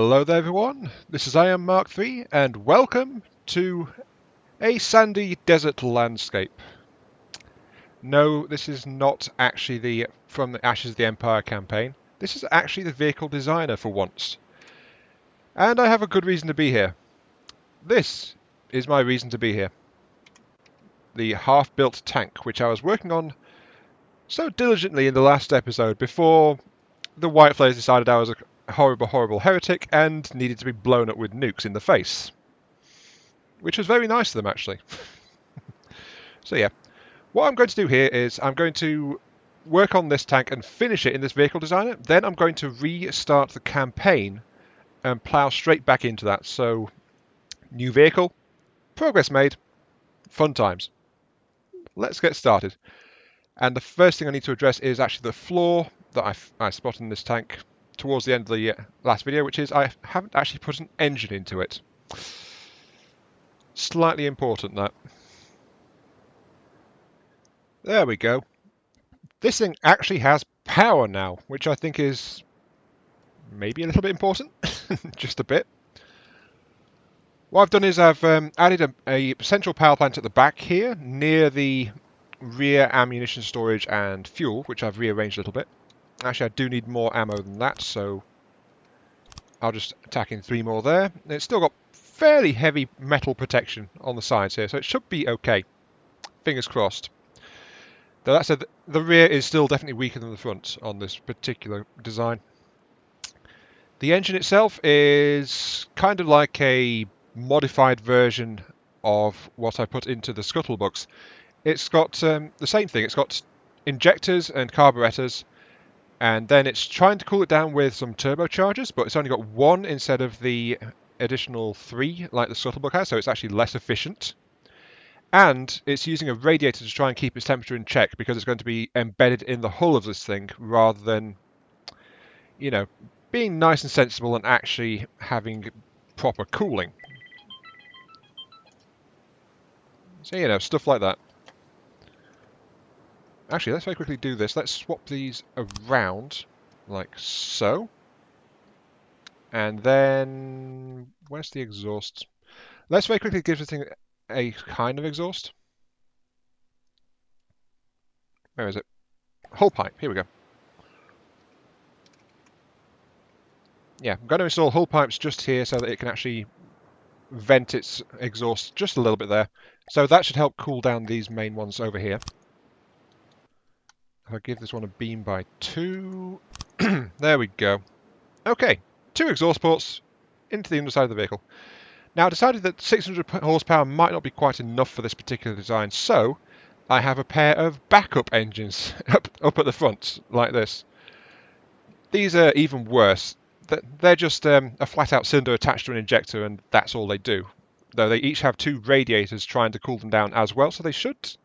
Hello there everyone, this is I Am Mark III and welcome to a sandy desert landscape. No, this is not actually the From the Ashes of the Empire campaign. This is actually the vehicle designer for once. And I have a good reason to be here. This is my reason to be here. The half-built tank, which I was working on so diligently in the last episode before the White Flares decided I was a horrible heretic and needed to be blown up with nukes in the face. Which was very nice of them, actually. So yeah, what I'm going to do here is I'm going to work on this tank and finish it in this vehicle designer. Then I'm going to restart the campaign and plow straight back into that. So, new vehicle, progress made, fun times. Let's get started. And the first thing I need to address is actually the flaw that I spotted in this tank towards the end of the last video, which is I haven't actually put an engine into it. Slightly important, that. There we go. This thing actually has power now, which I think is maybe a little bit important, just a bit. What I've done is I've added a central power plant at the back here, near the rear ammunition storage and fuel, which I've rearranged a little bit. Actually, I do need more ammo than that, so I'll just tack in 3 more there. And it's still got fairly heavy metal protection on the sides here, so it should be okay. Fingers crossed. Though that said, the rear is still definitely weaker than the front on this particular design. The engine itself is kind of like a modified version of what I put into the Scuttlebooks. It's got the same thing. It's got injectors and carburetors, and then it's trying to cool it down with some turbochargers, but it's only got 1 instead of the additional 3 like the Scuttlebook has, so it's actually less efficient. And it's using a radiator to try and keep its temperature in check because it's going to be embedded in the hull of this thing rather than, you know, being nice and sensible and actually having proper cooling. So, you know, stuff like that. Actually, let's very quickly do this. Let's swap these around, like so. And then, where's the exhaust? Let's very quickly give this thing a kind of exhaust. Where is it? Hull pipe, here we go. Yeah, I'm going to install hull pipes just here so that it can actually vent its exhaust just a little bit there. So that should help cool down these main ones over here. If I give this one a beam by 2, there we go. Okay, 2 exhaust ports into the underside of the vehicle. Now I decided that 600 horsepower might not be quite enough for this particular design, so I have a pair of backup engines up at the front, like this. These are even worse. They're just a flat-out cylinder attached to an injector, and that's all they do. Though they each have 2 radiators trying to cool them down as well, so they should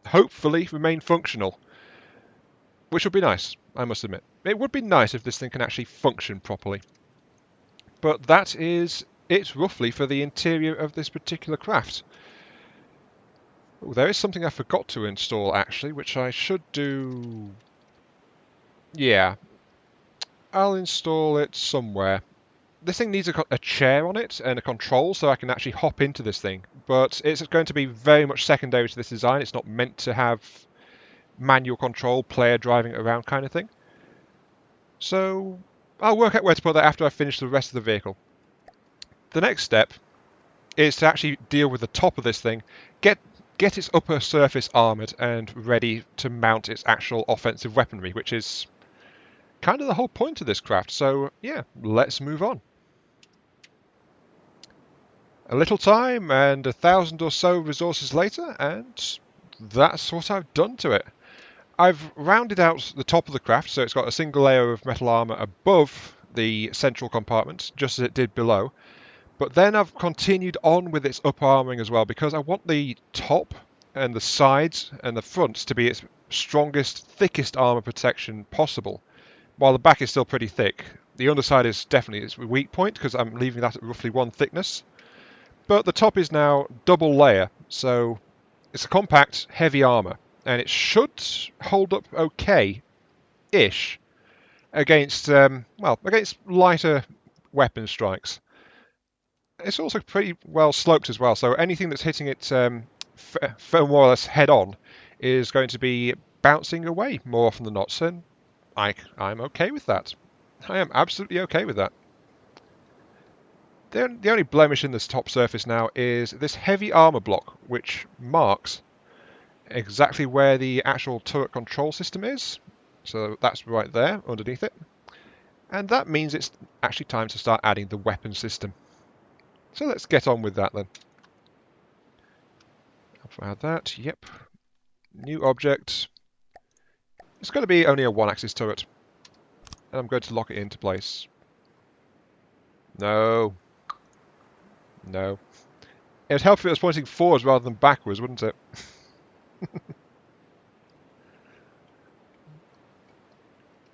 hopefully remain functional. Which would be nice, I must admit. It would be nice if this thing can actually function properly. But that is it roughly for the interior of this particular craft. Oh, there is something I forgot to install actually, which I should do. Yeah, I'll install it somewhere. This thing needs a chair on it and a control so I can actually hop into this thing. But it's going to be very much secondary to this design. It's not meant to have manual control, player driving it around kind of thing. So I'll work out where to put that after I finish the rest of the vehicle. The next step is to actually deal with the top of this thing, get its upper surface armoured and ready to mount its actual offensive weaponry, which is kind of the whole point of this craft. So yeah, let's move on. A little time and 1,000 or so resources later, and that's what I've done to it. I've rounded out the top of the craft, so it's got a single layer of metal armour above the central compartment, just as it did below. But then I've continued on with its upper armouring as well, because I want the top and the sides and the fronts to be its strongest, thickest armour protection possible, while the back is still pretty thick. The underside is definitely its weak point, because I'm leaving that at roughly 1 thickness. But the top is now double layer, so it's a compact, heavy armour. And it should hold up okay-ish against, well, against lighter weapon strikes. It's also pretty well sloped as well, so anything that's hitting it more or less head on is going to be bouncing away more often than not. So I'm okay with that. I am absolutely okay with that. The only blemish in this top surface now is this heavy armor block, which marks exactly where the actual turret control system is. So that's right there underneath it. And that means it's actually time to start adding the weapon system. So let's get on with that then. I'll add that, yep. New object. It's going to be only a one-axis turret. And I'm going to lock it into place. No. No. It would help if it was pointing forwards rather than backwards, wouldn't it?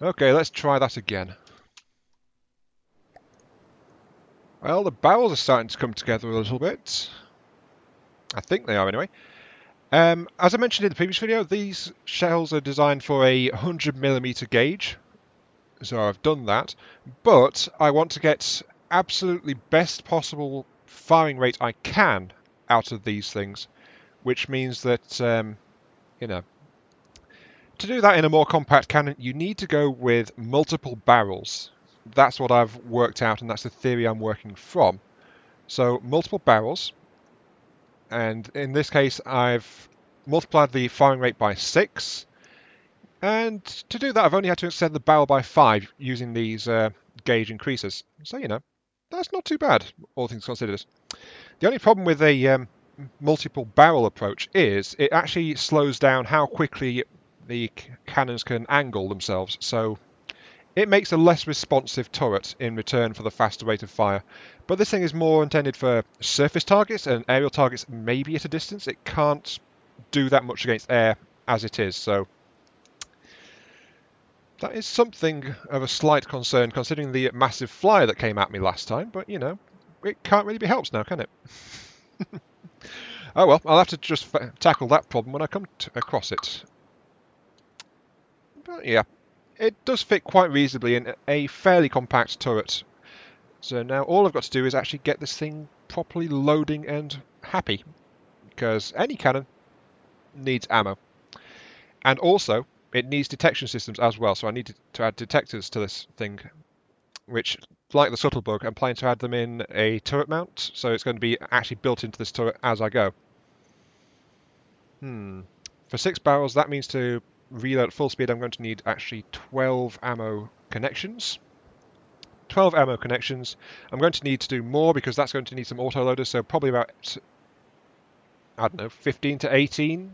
Okay, let's try that again. Well, the barrels are starting to come together a little bit. I think they are anyway. As I mentioned in the previous video, these shells are designed for a 100mm gauge. So I've done that. But I want to get absolutely best possible firing rate I can out of these things. Which means that, you know, to do that in a more compact cannon, you need to go with multiple barrels. That's what I've worked out, and that's the theory I'm working from. So multiple barrels, and in this case I've multiplied the firing rate by 6, and to do that I've only had to extend the barrel by 5 using these gauge increases. So, you know, that's not too bad, all things considered. The only problem with a multiple barrel approach is it actually slows down how quickly the cannons can angle themselves, so it makes a less responsive turret in return for the faster rate of fire. But this thing is more intended for surface targets and aerial targets maybe at a distance. It can't do that much against air as it is, so that is something of a slight concern considering the massive flyer that came at me last time, but you know, it can't really be helped now, can it? Oh well, I'll have to just tackle that problem when I come across it. But yeah, it does fit quite reasonably in a fairly compact turret. So now all I've got to do is actually get this thing properly loading and happy. Because any cannon needs ammo. And also, it needs detection systems as well. So I need to add detectors to this thing. Which, like the Scuttlebug, I'm planning to add them in a turret mount. So it's going to be actually built into this turret as I go. For 6 barrels, that means to reload at full speed, I'm going to need actually 12 ammo connections. 12 ammo connections. I'm going to need to do more because that's going to need some autoloaders, so probably about, I don't know, 15 to 18?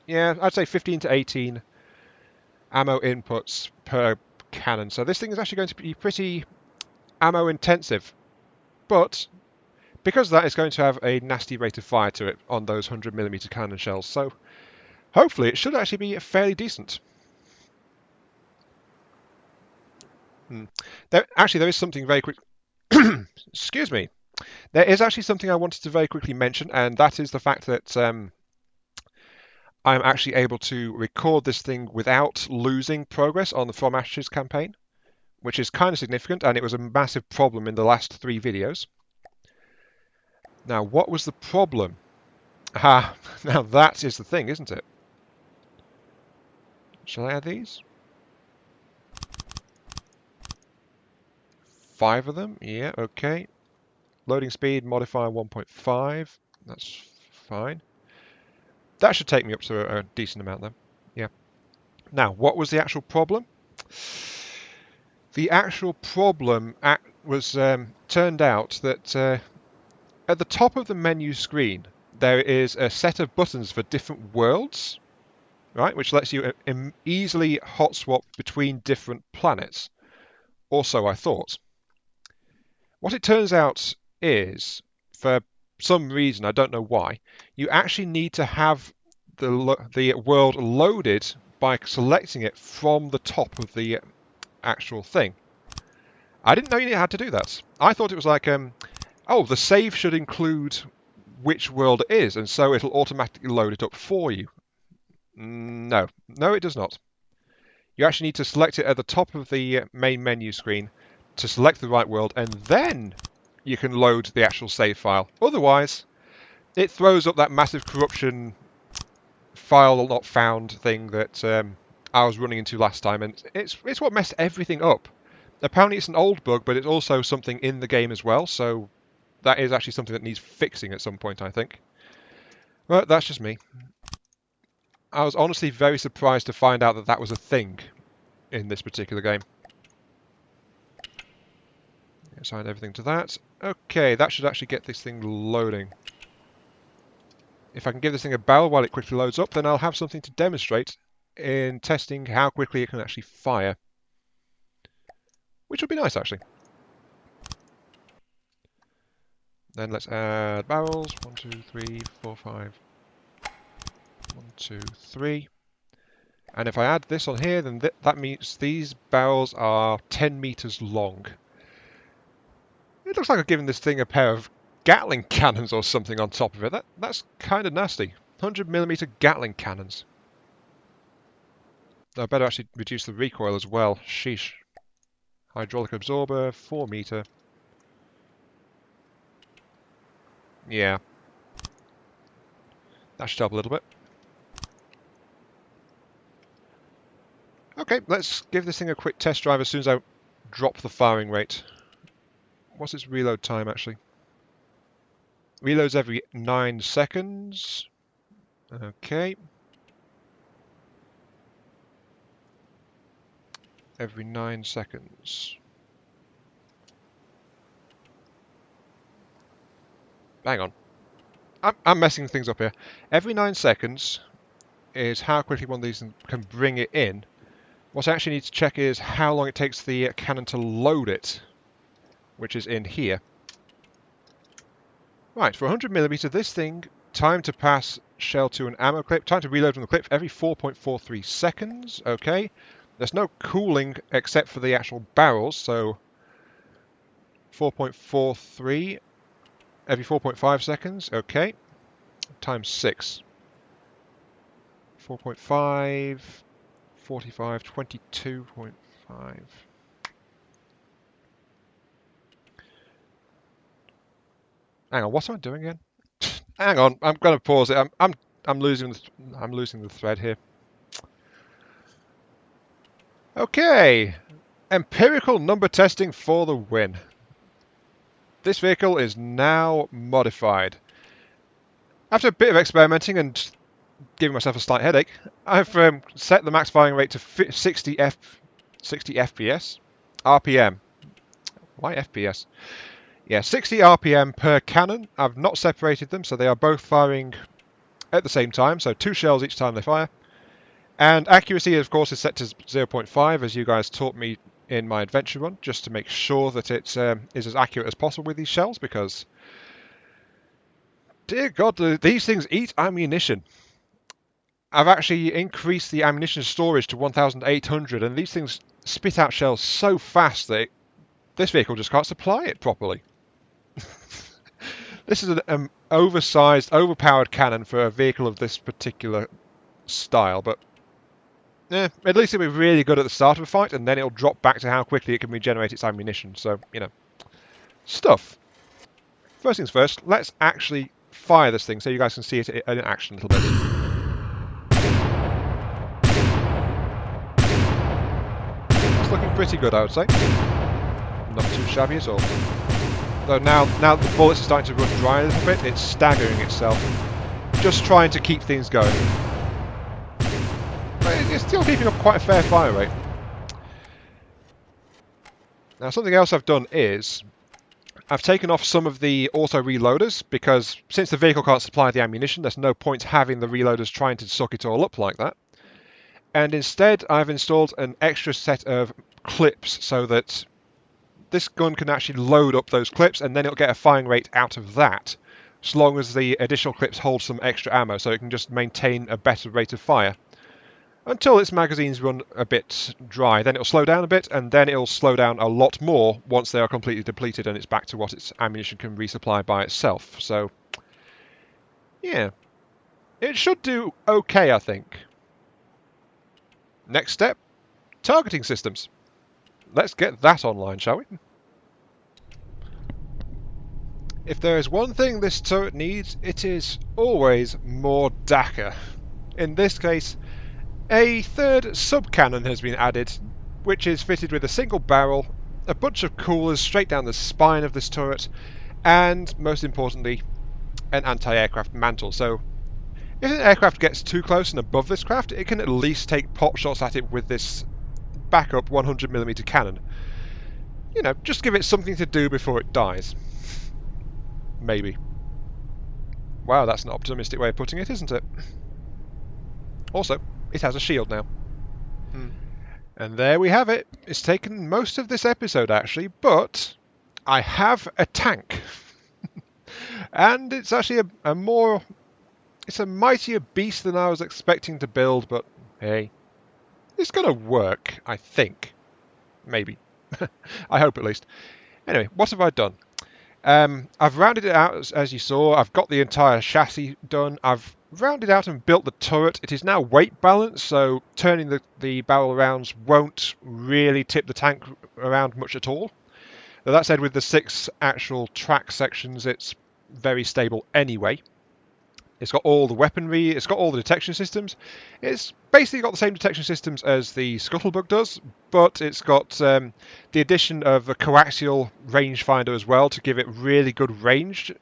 Yeah, I'd say 15 to 18 ammo inputs per cannon. So this thing is actually going to be pretty ammo intensive. But because of that, it's going to have a nasty rate of fire to it on those 100mm cannon shells. So hopefully it should actually be fairly decent. There is something very quick. Excuse me. There is actually something I wanted to very quickly mention, and that is the fact that I'm actually able to record this thing without losing progress on the From Ashes campaign, which is kind of significant, and it was a massive problem in the last 3 videos. Now, what was the problem? Now that is the thing, isn't it? Shall I add these? 5 of them? Yeah, okay. Loading speed, modifier 1.5. That's fine. That should take me up to a decent amount then. Yeah. Now, what was the actual problem? The actual problem was turned out that at the top of the menu screen, there is a set of buttons for different worlds, right, which lets you easily hot swap between different planets. Or so I thought. What it turns out is, for some reason, I don't know why, you actually need to have the world loaded by selecting it from the top of the actual thing. I didn't know you had to do that. I thought it was like, oh, the save should include which world it is, and so it'll automatically load it up for you. No, it does not. You actually need to select it at the top of the main menu screen, to select the right world, and then you can load the actual save file. Otherwise, it throws up that massive corruption file not found thing that I was running into last time, and it's what messed everything up. Apparently it's an old bug, but it's also something in the game as well, so that is actually something that needs fixing at some point, I think. But that's just me. I was honestly very surprised to find out that that was a thing in this particular game. Assign everything to that. Okay, that should actually get this thing loading. If I can give this thing a barrel while it quickly loads up, then I'll have something to demonstrate in testing how quickly it can actually fire. Which would be nice, actually. Then let's add barrels. 1, 2, 3, 4, 5. 1, 2, 3. And if I add this on here, then that means these barrels are 10 meters long. It looks like I've given this thing a pair of Gatling cannons or something on top of it. That's kind of nasty. 100mm Gatling cannons. I better actually reduce the recoil as well. Sheesh. Hydraulic absorber, 4 meter. Yeah. That should help a little bit. Okay, let's give this thing a quick test drive as soon as I drop the firing rate. What's its reload time, actually? Reloads every 9 seconds. Okay. Every 9 seconds. Hang on. I'm messing things up here. Every 9 seconds is how quickly one of these can bring it in. What I actually need to check is how long it takes the cannon to load it, which is in here. Right, for 100mm, this thing, time to pass shell to an ammo clip, time to reload from the clip every 4.43 seconds. Okay. There's no cooling except for the actual barrels, so 4.43 every 4.5 seconds. Okay. Times 6. 4.5, 45, 22.5. Hang on, what am I doing again? Hang on, I'm going to pause it. I'm losing the thread here. Okay, empirical number testing for the win. This vehicle is now modified. After a bit of experimenting and giving myself a slight headache, I've set the max firing rate to 60 FPS, RPM. Why FPS? Yeah, 60 RPM per cannon. I've not separated them, so they are both firing at the same time, so 2 shells each time they fire. And accuracy, of course, is set to 0.5, as you guys taught me in my adventure run, just to make sure that it is as accurate as possible with these shells, because, dear God, these things eat ammunition. I've actually increased the ammunition storage to 1,800, and these things spit out shells so fast that this vehicle just can't supply it properly. This is an oversized, overpowered cannon for a vehicle of this particular style, but at least it'll be really good at the start of a fight, and then it'll drop back to how quickly it can regenerate its ammunition. So, you know, stuff. First things first, let's actually fire this thing so you guys can see it in action a little bit. It's looking pretty good, I would say. Not too shabby at all. Though now the bullets are starting to run dry a little bit, it's staggering itself. Just trying to keep things going. But it's still keeping up quite a fair fire rate. Now something else I've done is I've taken off some of the auto reloaders, because since the vehicle can't supply the ammunition, there's no point having the reloaders trying to suck it all up like that. And instead I've installed an extra set of clips so that this gun can actually load up those clips, and then it'll get a firing rate out of that, as long as the additional clips hold some extra ammo, so it can just maintain a better rate of fire. Until its magazines run a bit dry, then it'll slow down a bit, and then it'll slow down a lot more once they are completely depleted and it's back to what its ammunition can resupply by itself. So, yeah, it should do okay, I think. Next step, targeting systems. let's get that online, shall we? If there is one thing this turret needs, it is always more Dakka. In this case, a third sub-cannon has been added, which is fitted with a single barrel, a bunch of coolers straight down the spine of this turret, and, most importantly, an anti-aircraft mantle. So, if an aircraft gets too close and above this craft, it can at least take pot shots at it with this backup 100mm cannon. You know, just give it something to do before it dies. Maybe. Wow, that's an optimistic way of putting it, isn't it? Also, it has a shield now. And there we have it. It's taken most of this episode, actually, but I have a tank. And it's actually it's a mightier beast than I was expecting to build, but hey, it's going to work, I think. Maybe. I hope at least. Anyway, what have I done? I've rounded it out, as you saw. I've got the entire chassis done. I've rounded out and built the turret. It is now weight balanced, so turning the barrel around won't really tip the tank around much at all. But that said, with the 6 actual track sections, it's very stable anyway. It's got all the weaponry, it's got all the detection systems. It's basically got the same detection systems as the Scuttlebug does, but it's got the addition of a coaxial rangefinder as well to give it really good range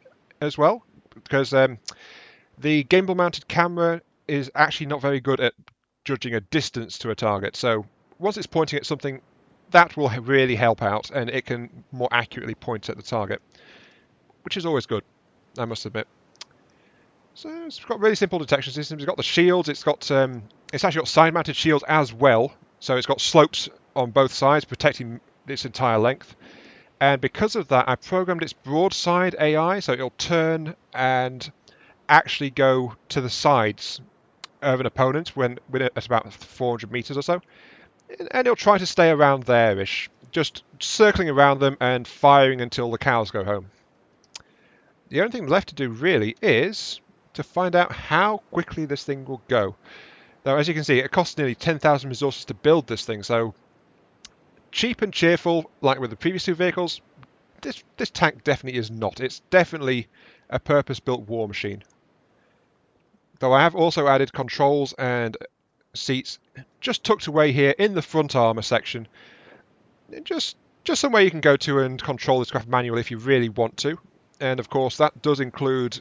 as well, because the gimbal-mounted camera is actually not very good at judging a distance to a target. So once it's pointing at something, that will really help out, and it can more accurately point at the target, which is always good, I must admit. So it's got really simple detection systems. It's got the shields. It's actually got side-mounted shields as well. So it's got slopes on both sides, protecting its entire length. And because of that, I programmed its broadside AI, so it'll turn and actually go to the sides of an opponent when at about 400 meters or so, and it'll try to stay around there-ish, just circling around them and firing until the cows go home. The only thing left to do really is to find out how quickly this thing will go. Now, as you can see, it costs nearly 10,000 resources to build this thing, so cheap and cheerful, like with the previous 2 vehicles, this tank definitely is not. It's definitely a purpose-built war machine. Though I have also added controls and seats just tucked away here in the front armor section. Just somewhere you can go to and control this craft manually if you really want to. And of course that does include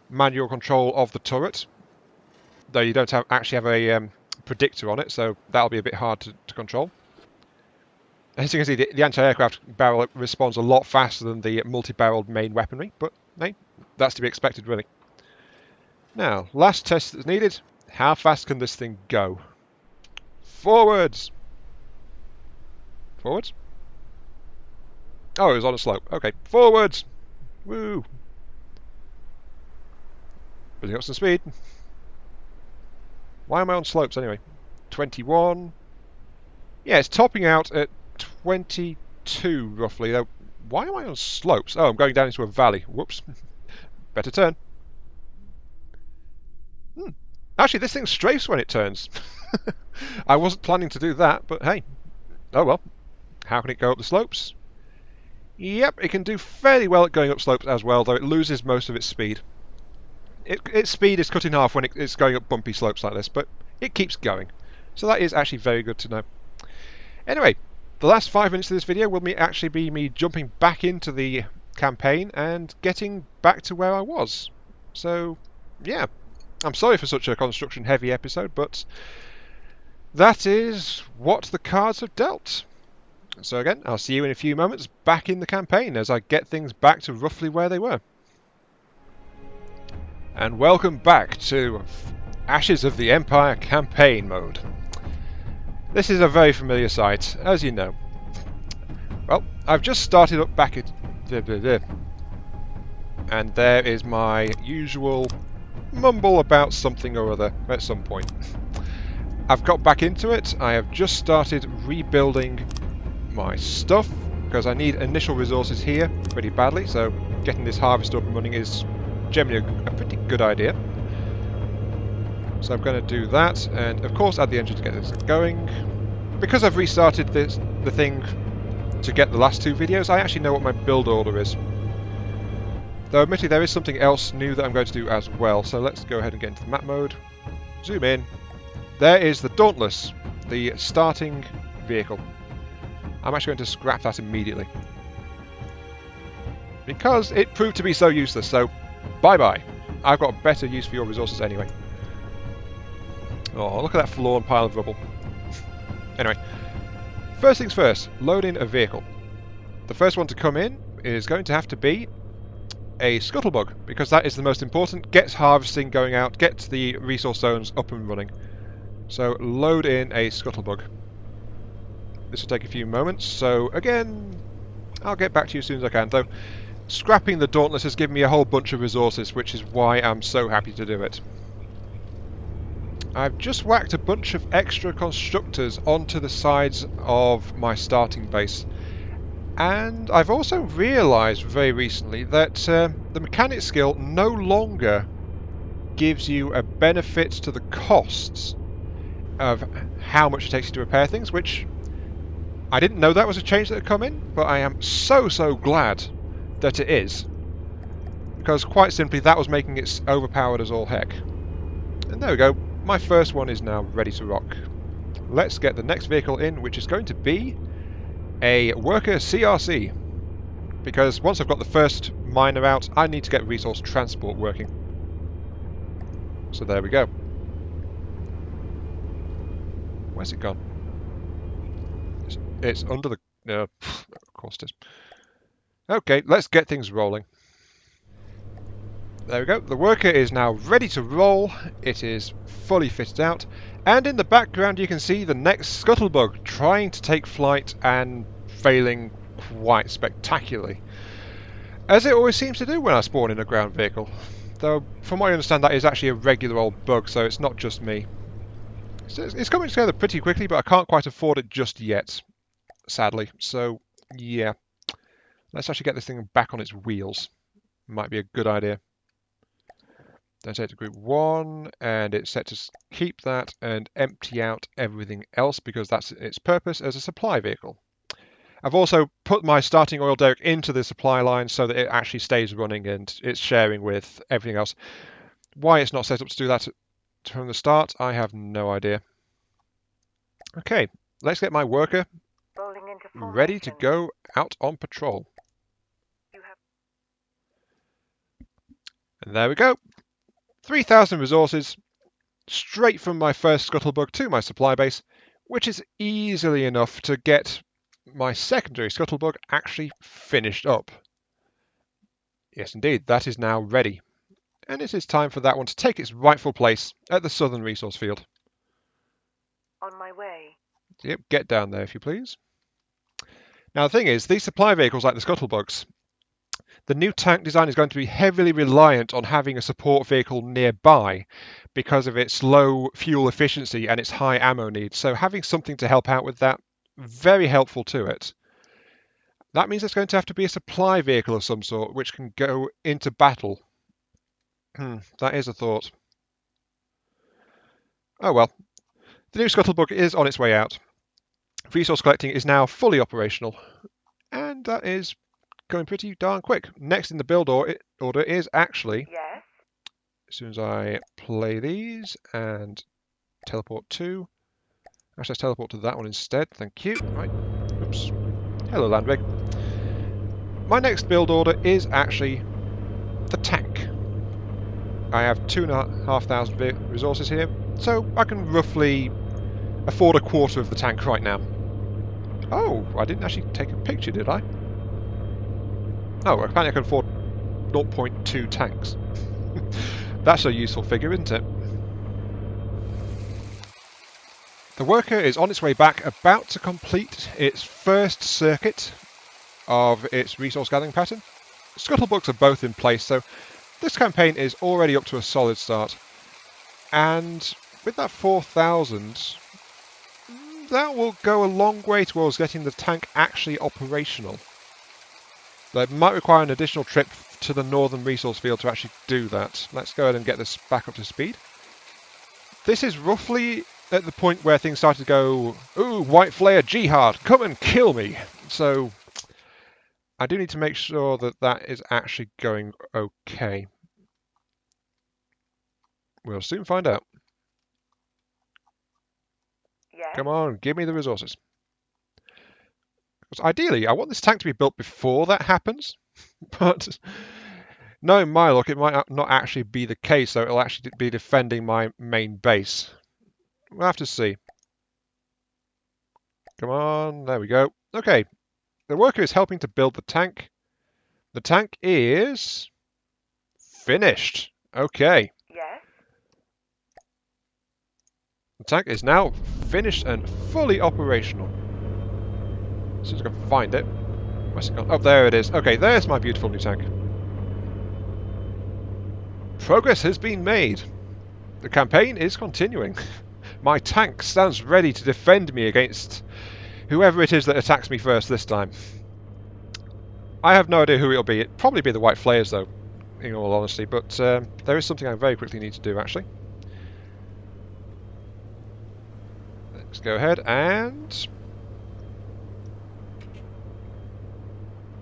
manual control of the turret, though you don't actually have a predictor on it, so that'll be a bit hard to control. As you can see, the anti-aircraft barrel responds a lot faster than the multi-barreled main weaponry, but hey, that's to be expected really. Now, last test that's needed. How fast can this thing go? Forwards! Forwards? Oh, it was on a slope. Okay, forwards! Woo! Building up some speed. Why am I on slopes anyway? 21. Yeah, it's topping out at 22 roughly. Though, why am I on slopes? Oh, I'm going down into a valley. Whoops. Better turn. Actually, this thing strafes when it turns. I wasn't planning to do that, but hey. Oh well. How can it go up the slopes? Yep, it can do fairly well at going up slopes as well, though it loses most of its speed. Its speed is cut in half when it's going up bumpy slopes like this, but it keeps going. So that is actually very good to know. Anyway, the last 5 minutes of this video will actually be me jumping back into the campaign and getting back to where I was. So, yeah. I'm sorry for such a construction-heavy episode, but that is what the cards have dealt. So again, I'll see you in a few moments back in the campaign as I get things back to roughly where they were. And welcome back to Ashes of the Empire campaign mode. This is a very familiar sight, as you know. Well, I've just started up back at... And there is my usual mumble about something or other at some point. I've got back into it. I have just started rebuilding my stuff because I need initial resources here pretty badly, so getting this harvester up and running is generally a pretty good idea. So I'm going to do that, and of course add the engine to get this going. because I've restarted the thing to get the last two videos, I actually know what my build order is. Though admittedly there is something else new that I'm going to do as well, so let's go ahead and get into the map mode. Zoom in. There is the Dauntless, the starting vehicle. I'm actually going to scrap that immediately. Because it proved to be so useless, so bye-bye. I've got a better use for your resources anyway. Oh, look at that forlorn pile of rubble. Anyway, first things first, load in a vehicle. The first one to come in is going to have to be a scuttlebug, because that is the most important. Gets harvesting going out, gets the resource zones up and running. So load in a scuttlebug. This will take a few moments, so again, I'll get back to you as soon as I can. Though scrapping the Dauntless has given me a whole bunch of resources, which is why I'm so happy to do it. I've just whacked a bunch of extra constructors onto the sides of my starting base. And I've also realised very recently that the mechanic skill no longer gives you a benefit to the costs of how much it takes you to repair things, which I didn't know that was a change that had come in, but I am so glad that it is. Because quite simply that was making it overpowered as all heck. And there we go, my first one is now ready to rock. Let's get the next vehicle in, which is going to be a worker CRC. Because once I've got the first miner out, I need to get resource transport working. So there we go. Where's it gone? It's under the... No, of course it is. Okay, let's get things rolling. There we go. The worker is now ready to roll. It is fully fitted out. And in the background you can see the next scuttlebug trying to take flight and failing quite spectacularly. As it always seems to do when I spawn in a ground vehicle. Though, from what I understand, that is actually a regular old bug, so it's not just me. It's coming together pretty quickly, but I can't quite afford it just yet, sadly. So, yeah. Let's actually get this thing back on its wheels. Might be a good idea. Then set to group 1, and it's set to keep that and empty out everything else because that's its purpose as a supply vehicle. I've also put my starting oil derrick into the supply line so that it actually stays running and it's sharing with everything else. Why it's not set up to do that from the start, I have no idea. Okay, let's get my worker ready to go out on patrol. And there we go. 3,000 resources, straight from my first scuttlebug to my supply base, which is easily enough to get my secondary scuttlebug actually finished up. Yes, indeed, that is now ready. And it is time for that one to take its rightful place at the southern resource field. On my way. Yep, get down there if you please. Now the thing is, these supply vehicles like the scuttlebugs, the new tank design is going to be heavily reliant on having a support vehicle nearby because of its low fuel efficiency and its high ammo needs. So having something to help out with that, very helpful to it. That means there's going to have to be a supply vehicle of some sort which can go into battle. That is a thought. Oh well. The new scuttlebug is on its way out. Resource collecting is now fully operational. And that is going pretty darn quick. Next in the build order is actually... Yes? As soon as I play these and teleport to... Actually, let's teleport to that one instead. Thank you. Right. Oops. Hello, Landweg. My next build order is actually the tank. I have 2,500 resources here, so I can roughly afford a quarter of the tank right now. Oh, I didn't actually take a picture, did I? Oh, apparently I can afford 0.2 tanks. That's a useful figure, isn't it? The worker is on its way back, about to complete its first circuit of its resource gathering pattern. Scuttlebugs are both in place, so this campaign is already up to a solid start. And with that 4,000, that will go a long way towards getting the tank actually operational. It might require an additional trip to the northern resource field to actually do that. Let's go ahead and get this back up to speed. This is roughly at the point where things started to go, ooh, White Flare Jihad, come and kill me. So I do need to make sure that that is actually going okay. We'll soon find out. Yes? Come on, give me the resources. Because ideally, I want this tank to be built before that happens, but knowing my luck, it might not actually be the case, so it'll actually be defending my main base. We'll have to see. Come on, there we go. Okay, the worker is helping to build the tank. The tank is finished. Okay. Yes? The tank is now finished and fully operational. As soon as I can find it. Where's it gone? Oh, there it is. Okay, there's my beautiful new tank. Progress has been made. The campaign is continuing. My tank stands ready to defend me against whoever it is that attacks me first this time. I have no idea who it'll be. It'll probably be the White Flares, though, in all honesty. But there is something I very quickly need to do, actually. Let's go ahead and...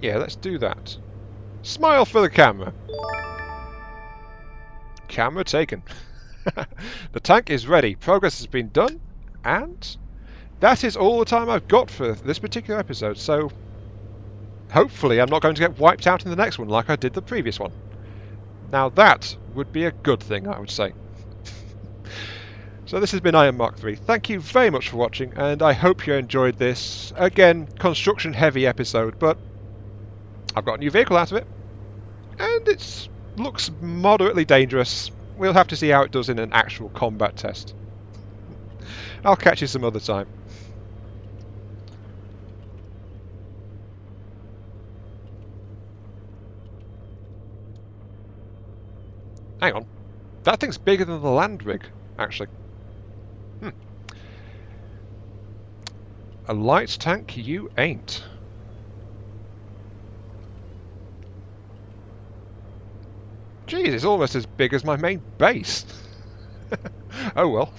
yeah, let's do that. Smile for the camera. Camera taken. The tank is ready. Progress has been done. And that is all the time I've got for this particular episode. So hopefully I'm not going to get wiped out in the next one like I did the previous one. Now that would be a good thing, I would say. So this has been Iron Mark III. Thank you very much for watching, and I hope you enjoyed this, again, construction heavy episode, but I've got a new vehicle out of it, and it looks moderately dangerous. We'll have to see how it does in an actual combat test. I'll catch you some other time. Hang on. That thing's bigger than the land rig, actually. A light tank you ain't. Jeez, it's almost as big as my main base. Oh well.